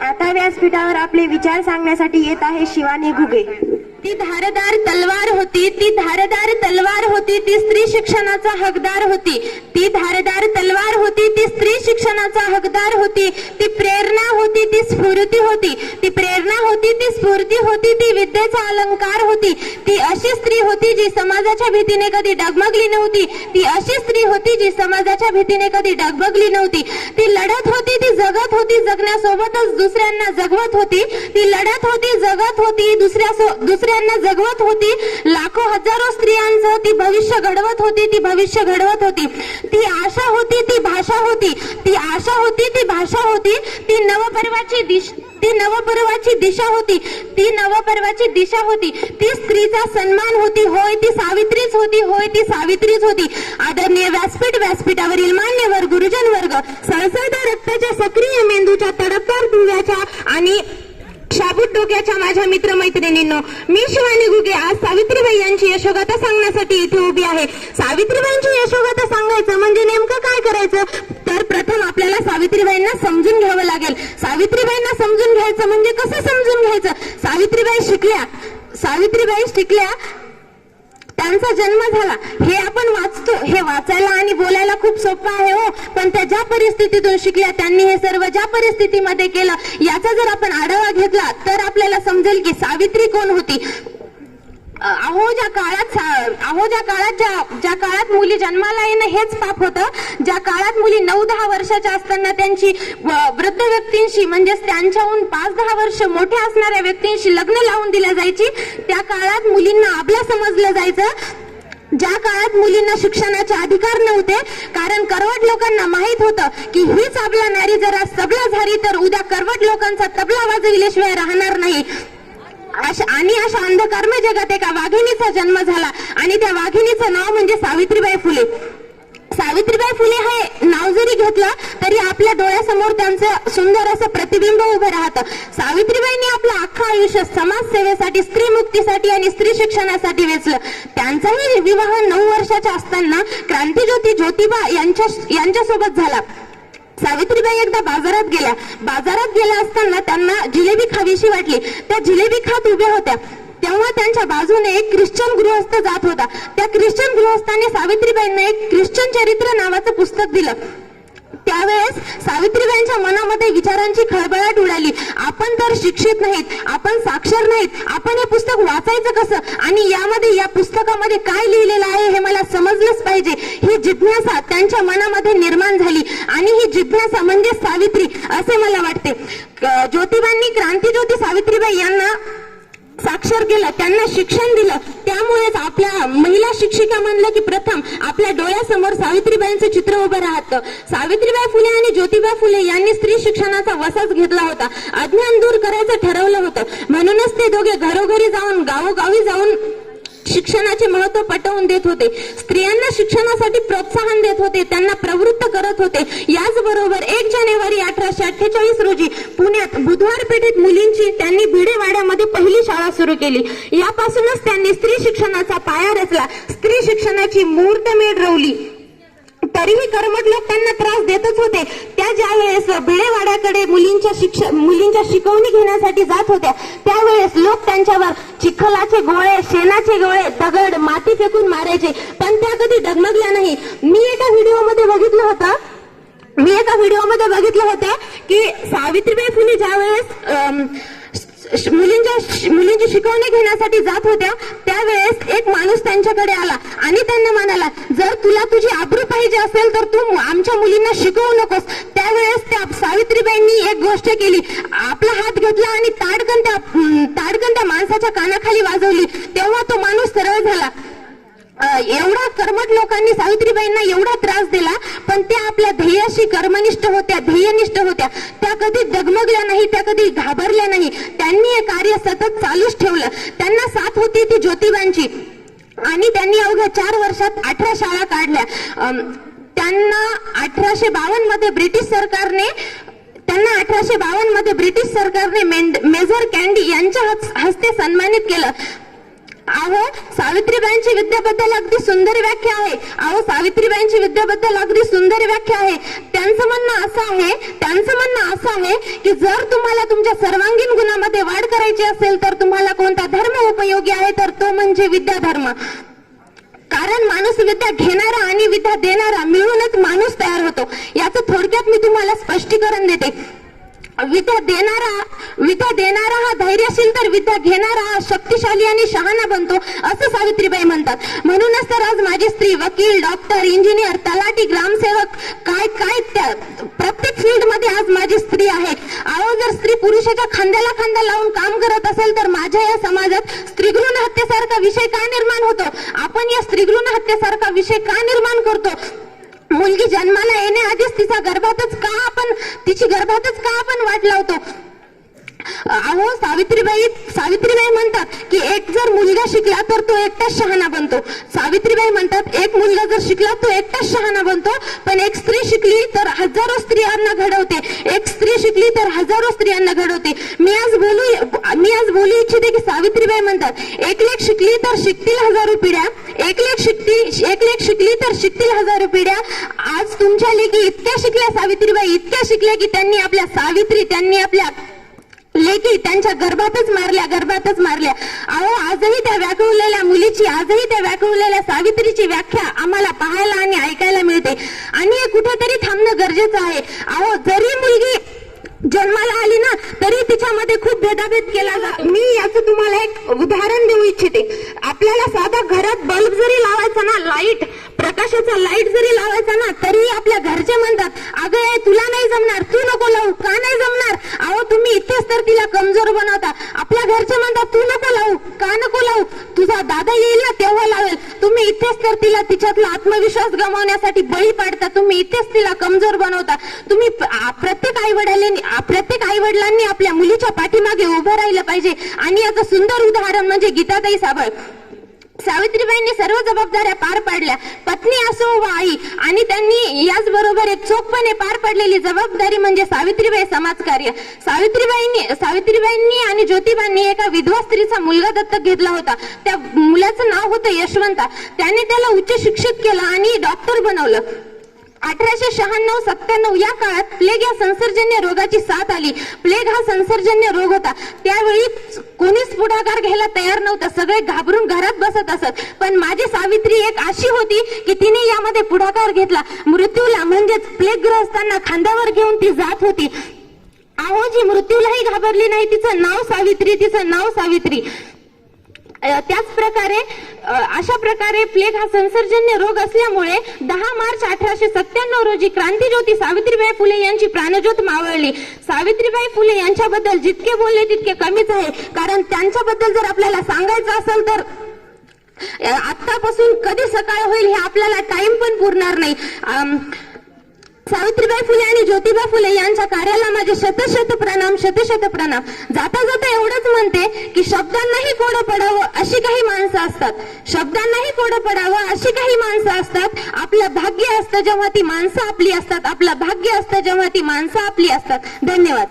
आता व्यासपीठावर आपले विचार सांगण्यासाठी येत आहे शिवानी घुगे. ती धारदार तलवार होती, ती धारदार तलवार होती, ती स्त्री शिक्षणाचा हकदार होती. ती धारदार तलवार होती, ती स्त्री शिक्षणाचा हकदार होती. ती प्रेरणा होती, ती स्फूर्ती होती. ती प्रेरणा होती, ती स्फूर्ती होती. ती विद्येचा अलंकार होती. ती अशी स्त्री होती जी समाजाच्या भीतीने कधी डगमगली नव्हती. ती अशी स्त्री होती जी समाजाच्या भीतीने कधी डगमगली नव्हती. ती लढत होती, ती जगत होती, जगण्यासोबतच दुसऱ्यांना जगवत होती. ती लढत होती, जगत होती, दुसऱ्यांना जगवत होती. लाखो हजारो स्त्रियांचं ती भविष्य घडवत होती. ती भविष्य घडवत होती. ती आशा होती, ती भाषा होती. ती आशा होती, ती भाषा होती. ती नवपर्वाची दिशा होती. ती नवपर्वाची दिशा होती. ती स्त्रीचा सन्मान होती. होय ती सावित्रीच होती. होय ती सावित्रीच होती. आदरणीय व्यासपीठावरील मान्यवर गुरुजन वर्ग, सळसळत्या रक्ताच्या सक्रिय मेंदूच्या तडफदार दिव्याच्या आणि शाबूत डोक्याच्या माझ्या मित्रमैत्रिणींनो, मी शिवानी घुगे आज सावित्रीबाई यांची यशोगाथा सांगण्यासाठी इथे उभी आहे. सावित्रीबाईंची यशोगाथा सांगायचं म्हणजे नेमकं काय करायचं, तर प्रथम आपल्याला सावित्रीबाईंना समजून घ्यावं लागेल. सावित्रीबाईंना समजून घ्यायचं म्हणजे कसं समजून घ्यायचं. सावित्रीबाई शिकल्या, त्यांचा जन्म झाला. हे आपण वाचतो, हे वाचायला आणि बोलायला खूप सोपं आहे हो, पण त्या ज्या परिस्थितीतून शिकल्या, त्यांनी हे सर्व ज्या परिस्थितीमध्ये केलं, याचा जर आपण आढावा घेतला तर आपल्याला समजेल की सावित्री कोण होती. ज्या काळात मुली जन्माला येणं हेच पाप होतं, ज्या काळात मुली 9-10 वर्षाच्या असताना त्यांची वृद्ध व्यक्तींशी म्हणजेच त्यांच्याहून 5-10 वर्ष मोठ्या असणाऱ्या व्यक्तींशी लग्न लावून दिल्या जायची, त्या काळात मुलींना अबला समजलं जायचं. ज्या काळात मुलींना शिक्षणाचे अधिकार नव्हते, कारण करवट लोकांना माहित होतं की हीच अबला नारी जरा सबला झाली तर उद्या करवट लोकांचा तबला वाजविल्याशिवाय राहणार नाही. अशा अंधकार्य जगात एका वाघिणीचा जन्म झाला आणि त्या वाघिणीचं नाव म्हणजे सावित्रीबाई फुले. सावित्रीबाई फुले हे नाव जरी घेतलं तरी आपल्या डोळ्यासमोर त्यांचं सुंदर असं प्रतिबिंब उभं राहतं. सावित्रीबाईंनी आपलं अख्खं आयुष्य समाजसेवेसाठी, स्त्री मुक्तीसाठी आणि स्त्री शिक्षणासाठी वेचलं. त्यांचाही विवाह 9 वर्षाचा असताना क्रांतीज्योती ज्योतिबा यांच्यासोबत झाला. सावित्रीबाई एकदा बाजारात गेल्या असताना त्यांना जिलेबी खावीशी वाटली. त्या जिलेबी खात उभ्या होत्या, तेव्हा त्यांच्या बाजूने एक ख्रिश्चन गृहस्थ जात होता. त्या ख्रिश्चन गृहस्थाने सावित्रीबाईंना एक ख्रिश्चन चरित्र नावाचं पुस्तक दिलं. त्यावेळेस सावित्रीबाईंच्या मनामध्ये विचारांची खळबळाट उडाली. आपण तर शिक्षित नाहीत, आपण साक्षर नाहीत, आपण हे पुस्तक वाचायचं कसं आणि या पुस्तकामध्ये काय लिहिलेलं आहे हे मला समजलंच पाहिजे. ही जिज्ञासा त्यांच्या मनामध्ये निर्माण झाली आणि ही जिज्ञासा म्हणजे सावित्री असे मला वाटते. ज्योतिबांनी क्रांतीज्योती सावित्रीबाई यांना साक्षर केलं, त्यांना शिक्षण दिलं. त्यामुळेच आपल्या महिला शिक्षिका म्हणलं की प्रथम आपल्या डोळ्यासमोर सावित्रीबाईंचं चित्र उभं राहतं. सावित्रीबाई फुले आणि ज्योतिबा फुले यांनी स्त्री शिक्षणाचा वसाच घेतला होता. अज्ञान दूर करायचं ठरवलं होतं. म्हणूनच ते दोघे घरोघरी जाऊन, गावोगावी जाऊन शिक्षणाचे महत्व पटवून देत होते. स्त्रियांना शिक्षणासाठी प्रोत्साहन देत होते, त्यांना प्रवृत्त करत होते. याचबरोबर 1 जानेवारी 1848 रोजी पुण्यात बुधवार पेठेत मुलींची त्यांनी भिडेवाड्यामध्ये पहिली शाळा सुरू केली. यापासूनच त्यांनी स्त्री शिक्षणाचा पाया रचला, स्त्री शिक्षणाची मुहूर्तमेढ रोवली. तरीही कर्मठ लोक त्यांना त्रास देतच होते. त्या ज्यावेळेस भिडेवाड्याकडे मुलींच्या शिकवणी घेण्यासाठी जात होत्या, त्यावेळेस लोक त्यांच्यावर चिखलाचे गोळे, शेणाचे गोळे, दगड, माती फेकून मारायचे, पण त्या कधी डगमगल्या नाही. मी एका व्हिडिओमध्ये बघितलं होतं की सावित्रीबाई फुले ज्यावेळेस मुलींची शिकवणी घेण्यासाठी जात होत्या, त्यावेळेस एक माणूस त्यांच्याकडे आला आणि त्यांना म्हणाला, जर तुला तुझी आबरू पाहिजे असेल तर तू आमच्या मुलींना शिकवू नकोस. त्यावेळेस त्या सावित्रीबाईंनी एक गोष्ट केली, आपला हात घेतला आणि ताडकन त्या माणसाच्या कानाखाली वाजवली. तेव्हा तो माणूस सरळ झाला. एवढा कर्मठ लोकांनी सावित्रीबाईंना एवढा त्रास दिला, पण त्या आपल्या ध्येयाशी कर्मनिष्ठ होत्या, ध्येयनिष्ठ होत्या. त्या कधी डगमगल्या नाही, त्या कधी घाबरल्या नाही. त्यांनी हे कार्य सतत चालूच ठेवलं. त्यांना साथ होती ती ज्योतिबांची आणि त्यांनी अवघ्या 4 वर्षात 18 शाळा काढल्या. त्यांना 1852 मध्ये ब्रिटिश सरकारने मेजर कॅन्डी यांच्या हस्ते सन्मानित केलं. अहो सावित्रीबाईंची विद्येबद्दल अगदी सुंदर व्याख्या आहे. अहो सावित्रीबाईंची विद्येबद्दल अगदी सुंदर व्याख्या आहे. त्यांचं म्हणणं असं आहे की जर तुम्हाला तुमच्या सर्वांगीण गुणामध्ये वाढ करायची असेल तर तुम्हाला कोणता धर्म उपयोगी आहे तर तो म्हणजे विद्या धर्म. कारण माणूस विद्या घेणारा आणि विद्या देणारा मिळूनच माणूस तयार होतो. याचं थोडक्यात मी तुम्हाला स्पष्टीकरण देते. विद्या देणारा हा धैर्यशील तर विद्या घेणारा हा शक्तिशाली आणि शहाणा बनतो असं सावित्रीबाई म्हणतात. म्हणूनच तर आज माझी स्त्री वकील, डॉक्टर, इंजिनियर, तलाठी, ग्रामसेवक काय त्या प्रत्येक फील्ड मध्ये आज माझी स्त्री आहे. अहो जर स्त्री पुरुषाच्या खांद्याला खांदा लावून काम करत असेल तर माझ्या या समाजात स्त्रीभ्रूण हत्येसारखा विषय का निर्माण होतो? आपण या स्त्रीभ्रूण हत्येसारखा विषय का निर्माण करतो? मुलगी जन्माला येण्याआधीच तिची गर्भातच का आपण वाट लावतो? अहो सावित्रीबाई म्हणतात की एक जर मुलगा शिकला तर तो एकटाच शहाणा बनतो. सावित्रीबाई म्हणतात एक मुलगा जर शिकला तो एकटाच शहाणा बनतो, पण एक स्त्री शिकली तर हजारो स्त्रियांना घडवते. एक स्त्री शिकली तर हजारो स्त्रियांना घडवते. मी आज बोलू इच्छिते की सावित्रीबाई म्हणतात एक लेक शिकली तर शिकतील हजारो पिढ्या, एक लेक शिकली तर शिकतील हजारो पिढ्या. आज तुमच्या लेकी इतक्या शिकल्या, सावित्रीबाई इतक्या शिकल्या की त्यांनी आपल्या लेकी त्यांच्या गर्भातच मारल्या. अहो आजही त्या व्याकुळलेल्या सावित्रीची व्याख्या आम्हाला पाहायला आणि ऐकायला मिळते आणि हे कुठेतरी थांबणं गरजेचं आहे. अहो जरी मुलगी जन्माला आली ना तरी तिच्यामध्ये खूप भेदाभेद केला जातो. मी याचं तुम्हाला एक उदाहरण देऊ इच्छिते. आपल्याला साधा घरात बल्ब जरी लावायचा ना, प्रकाशाचा लाईट जरी लावायचा ना तरी आपल्या घरचे म्हणतात अगं तुला नाही जमणार, तू नको लावू. का नाही जमणार? अहो तुम्ही इथेच तर तिला कमजोर बनवता. आपल्या घरचे म्हणतात तू नको लावू. का नको लावू? तुझा दादा येईल ना तेव्हा लावेल. तुम्ही इथेच तर तिला तिच्यातला आत्मविश्वास गमावण्यासाठी बळी पाडता. तुम्ही इथेच तिला कमजोर बनवता. तुम्ही प्रत्येक आई वडिलांनी आपल्या मुलीच्या पाठीमागे उभं राहिलं पाहिजे आणि याचं सुंदर उदाहरण म्हणजे गीताताई साबळ. सावित्रीबाईंनी सर्व जबाबदाऱ्या पार पाडल्या, पत्नी असो व आई, आणि त्यांनी याचबरोबर एक चोखपणे पार पडलेली जबाबदारी म्हणजे सावित्रीबाई समाजकार्य. सावित्रीबाईंनी आणि ज्योतिबांनी एका विधवा स्त्रीचा मुलगा दत्तक घेतला होता. त्या मुलाचं नाव होतं यशवंता. त्याने त्याला उच्च शिक्षित केलं आणि डॉक्टर बनवलं. 1896-97 या काळात प्लेग या संसर्गजन्य रोगाची साथ आली. प्लेग हा संसर्गजन्य रोग होता. त्यावेळी कोणीच पुढाकार घ्यायला तयार नव्हतं. सगळे घाबरून घरात बसत असत. पण माझी सावित्री एक अशी होती की तिने यामध्ये पुढाकार घेतला. मृत्यूला म्हणजेच प्लेग ग्रस्तांना खांद्यावर घेऊन ती जात होती. अहो जी मृत्यूलाही घाबरली नाही, तिचं नाव सावित्री. त्याच प्रकारे अशा प्रकारे प्लेग हा संसर्गजन्य रोग असल्यामुळे 10 मार्च 1897 रोजी क्रांतीज्योती सावित्रीबाई फुले यांची प्राणज्योत मावळली. सावित्रीबाई फुले यांच्याबद्दल जितके बोलले तितके कमीच आहे. कारण त्यांच्याबद्दल जर आपल्याला सांगायचं असेल तर आतापासून कधी सकाळ होईल हे आपल्याला टाइम पण पुरणार नाही. सावित्रीबाई फुले आणि ज्योतिबा फुले यांच्या कार्याला माझे शतशत प्रणाम. जाता जाता एवढंच म्हणते की शब्दांनाही कोडं पडावं अशी काही माणसं असतात. आपलं भाग्य असतं जेव्हा ती माणसं आपली असतात. धन्यवाद.